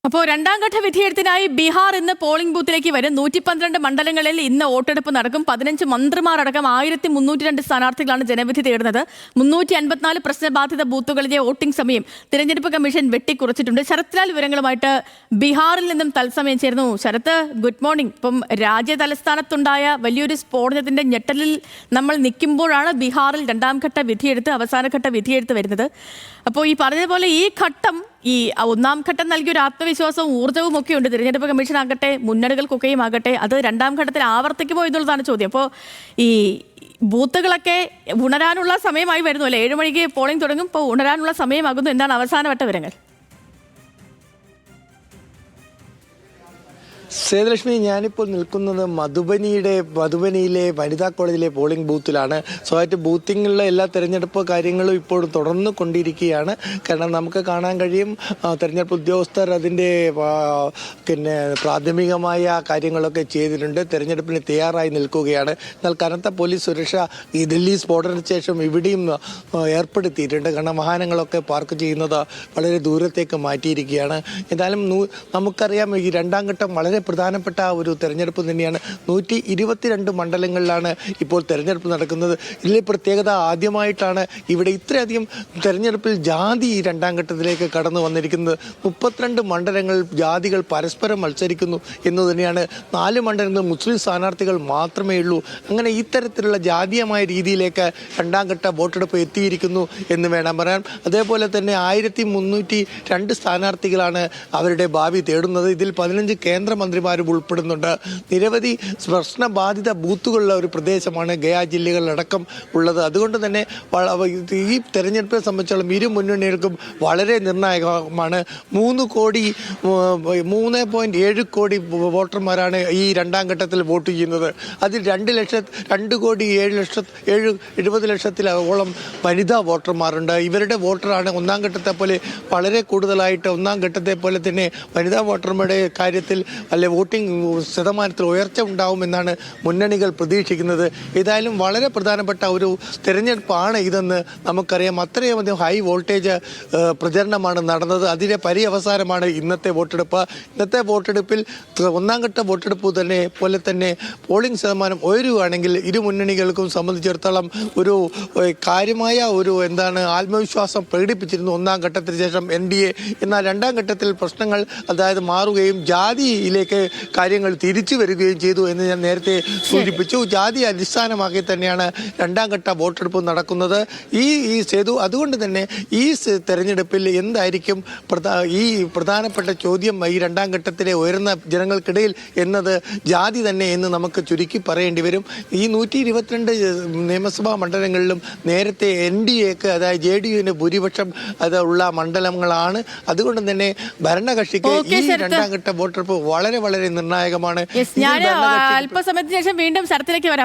അപ്പോൾ രണ്ടാം ഘട്ട വിധിയെഴുത്തിനായി ബീഹാർ ഇന്ന് പോളിംഗ് ബൂത്തിലേക്ക് വരും. 112 മണ്ഡലങ്ങളിൽ ഇന്ന് വോട്ടെടുപ്പ് നടക്കും. 15 മന്ത്രിമാരടക്കം 1302 സ്ഥാനാർത്ഥികളാണ് ജനവിധി തേടുന്നത്. 354 പ്രശ്നബാധിത ബൂത്തുകളിലെ വോട്ടിംഗ് സമയം തിരഞ്ഞെടുപ്പ് കമ്മീഷൻ വെട്ടിക്കുറച്ചിട്ടുണ്ട്. ശരത് ലാൽ വിവരങ്ങളുമായിട്ട് ബീഹാറിൽ നിന്നും തത്സമയം ചേർന്നു. Sharath, good morning. ഇപ്പം രാജ്യ തലസ്ഥാനത്തുണ്ടായ വലിയൊരു സ്ഫോടനത്തിന്റെ ഞെട്ടലിൽ നമ്മൾ നിൽക്കുമ്പോഴാണ് ബീഹാറിൽ രണ്ടാം ഘട്ട വിധിയെഴുത്ത്, അവസാനഘട്ട വിധിയെഴുത്ത് വരുന്നത്. അപ്പോൾ ഈ പറഞ്ഞതുപോലെ ഈ ഘട്ടം, ഈ ഒന്നാം ഘട്ടം നൽകിയൊരു ആത്മവിശ്വാസവും ഊർജ്ജവും ഒക്കെ ഉണ്ട്. തിരഞ്ഞെടുപ്പ് കമ്മീഷൻ ആകട്ടെ, മുന്നണികൾക്കൊക്കെയും ആകട്ടെ, അത് രണ്ടാം ഘട്ടത്തിൽ ആവർത്തിക്കുമോ എന്നുള്ളതാണ് ചോദ്യം. അപ്പോൾ ഈ ബൂത്തുകളൊക്കെ ഉണരാനുള്ള സമയമായി വരുന്നു അല്ലേ? 7 മണിക്ക് പോളിംഗ് തുടങ്ങും. ഇപ്പോൾ ഉണരാനുള്ള സമയമാകുന്നു. എന്താണ് അവസാനവട്ട വിവരങ്ങൾ? സേതുലക്ഷ്മി, ഞാനിപ്പോൾ നിൽക്കുന്നത് മധുബനിയിലെ വനിതാ കോളേജിലെ പോളിംഗ് ബൂത്തിലാണ്. സ്വയമായിട്ട് ബൂത്തിങ്ങിലുള്ള എല്ലാ തെരഞ്ഞെടുപ്പ് കാര്യങ്ങളും ഇപ്പോൾ തുടർന്നു കൊണ്ടിരിക്കുകയാണ്. കാരണം നമുക്ക് കാണാൻ കഴിയും, തെരഞ്ഞെടുപ്പ് ഉദ്യോഗസ്ഥർ അതിൻ്റെ പ്രാഥമികമായ കാര്യങ്ങളൊക്കെ ചെയ്തിട്ടുണ്ട്. തെരഞ്ഞെടുപ്പിന് തയ്യാറായി നിൽക്കുകയാണ്. എന്നാൽ കനത്ത പോലീസ് സുരക്ഷ ഈ ഡൽഹി സ്ഫോടനത്തിന് ശേഷം ഇവിടെയും ഏർപ്പെടുത്തിയിട്ടുണ്ട്. കാരണം വാഹനങ്ങളൊക്കെ പാർക്ക് ചെയ്യുന്നത് വളരെ ദൂരത്തേക്ക് മാറ്റിയിരിക്കുകയാണ്. എന്തായാലും നമുക്കറിയാം, ഈ രണ്ടാം ഘട്ടം വളരെ പ്രധാനപ്പെട്ട ഒരു തെരഞ്ഞെടുപ്പ് തന്നെയാണ്. 122 മണ്ഡലങ്ങളിലാണ് ഇപ്പോൾ തെരഞ്ഞെടുപ്പ് നടക്കുന്നത്. ഇതിലെ പ്രത്യേകത, ആദ്യമായിട്ടാണ് ഇവിടെ ഇത്രയധികം തെരഞ്ഞെടുപ്പിൽ ജാതി രണ്ടാം ഘട്ടത്തിലേക്ക് കടന്നു വന്നിരിക്കുന്നത്. 32 മണ്ഡലങ്ങൾ ജാതികൾ പരസ്പരം മത്സരിക്കുന്നു എന്ന് തന്നെയാണ്. 4 മണ്ഡലങ്ങളിൽ മുസ്ലിം സ്ഥാനാർത്ഥികൾ മാത്രമേ ഉള്ളൂ. അങ്ങനെ ഇത്തരത്തിലുള്ള ജാതീയമായ രീതിയിലേക്ക് രണ്ടാം ഘട്ട വോട്ടെടുപ്പ് എത്തിയിരിക്കുന്നു എന്ന് വേണം പറയാൻ. അതേപോലെ തന്നെ 1302 സ്ഥാനാർത്ഥികളാണ് അവരുടെ ഭാവി തേടുന്നത്. ഇതിൽ 15 കേന്ദ്രമന്ത്രിമാരും ഉൾപ്പെടുന്നുണ്ട്. നിരവധി പ്രശ്നബാധിത ബൂത്തുകളുള്ള ഒരു പ്രദേശമാണ് ഗയ ജില്ലകളിലടക്കം ഉള്ളത്. അതുകൊണ്ട് തന്നെ ഈ തെരഞ്ഞെടുപ്പിനെ സംബന്ധിച്ചോളം ഇരു മുന്നണികൾക്കും വളരെ നിർണായകമാണ്. 3.7 കോടി വോട്ടർമാരാണ് ഈ രണ്ടാം ഘട്ടത്തിൽ വോട്ട് ചെയ്യുന്നത്. അതിൽ 2,70,000,000 വനിതാ വോട്ടർമാരുണ്ട്. ഇവരുടെ വോട്ടറാണ് ഒന്നാം ഘട്ടത്തെ പോലെ വളരെ കൂടുതലായിട്ട്. ഒന്നാം ഘട്ടത്തെ പോലെ തന്നെ വനിതാ വോട്ടർമാരുടെ കാര്യത്തിൽ വോട്ടിംഗ് ശതമാനത്തിൽ ഉയർച്ച ഉണ്ടാവുമെന്നാണ് മുന്നണികൾ പ്രതീക്ഷിക്കുന്നത്. ഏതായാലും വളരെ പ്രധാനപ്പെട്ട ഒരു തെരഞ്ഞെടുപ്പാണ് ഇതെന്ന് നമുക്കറിയാം. അത്രയധികം ഹൈ വോൾട്ടേജ് പ്രചരണമാണ് നടന്നത്. അതിൻ്റെ പര്യവസാനമാണ് ഇന്നത്തെ വോട്ടെടുപ്പ്. ഇന്നത്തെ വോട്ടെടുപ്പിൽ ഒന്നാം ഘട്ട വോട്ടെടുപ്പ് പോലെ തന്നെ പോളിംഗ് ശതമാനം ഉയരുകയാണെങ്കിൽ ഇരു മുന്നണികൾക്കും സംബന്ധിച്ചിടത്തോളം ഒരു കാര്യമായ ഒരു ആത്മവിശ്വാസം പ്രകടിപ്പിച്ചിരുന്നു ഒന്നാം ഘട്ടത്തിന് ശേഷം NDA. എന്നാൽ രണ്ടാം ഘട്ടത്തിൽ പ്രശ്നങ്ങൾ മാറുകയും ജാതിയിലേക്ക് കാര്യങ്ങൾ തിരിച്ചു വരികയും ചെയ്തു എന്ന് ഞാൻ നേരത്തെ സൂചിപ്പിച്ചു. ജാതി അടിസ്ഥാനമാക്കി തന്നെയാണ് രണ്ടാം ഘട്ട വോട്ടെടുപ്പ് നടക്കുന്നത്. ഈ സേതു, അതുകൊണ്ട് തന്നെ ഈ തെരഞ്ഞെടുപ്പിൽ എന്തായിരിക്കും ഈ പ്രധാനപ്പെട്ട ചോദ്യം ഈ രണ്ടാം ഘട്ടത്തിലെ ഉയർന്ന ജനങ്ങൾക്കിടയിൽ എന്നത് ജാതി തന്നെ എന്ന് നമുക്ക് ചുരുക്കി പറയേണ്ടി വരും. ഈ 122 നിയമസഭാ മണ്ഡലങ്ങളിലും നേരത്തെ NDAക്ക്, അതായത് JDUവിന് ഭൂരിപക്ഷം ഉള്ള മണ്ഡലങ്ങളാണ്. അതുകൊണ്ട് തന്നെ ഭരണകക്ഷിക്ക് ഈ രണ്ടാം ഘട്ട വോട്ടെടുപ്പ് വളരെ വളരെ നിർണായകമാണ്. ഞാൻ അല്പസമയത്തിന് ശേഷം വീണ്ടും ശരത്തിലേക്ക് വരാം.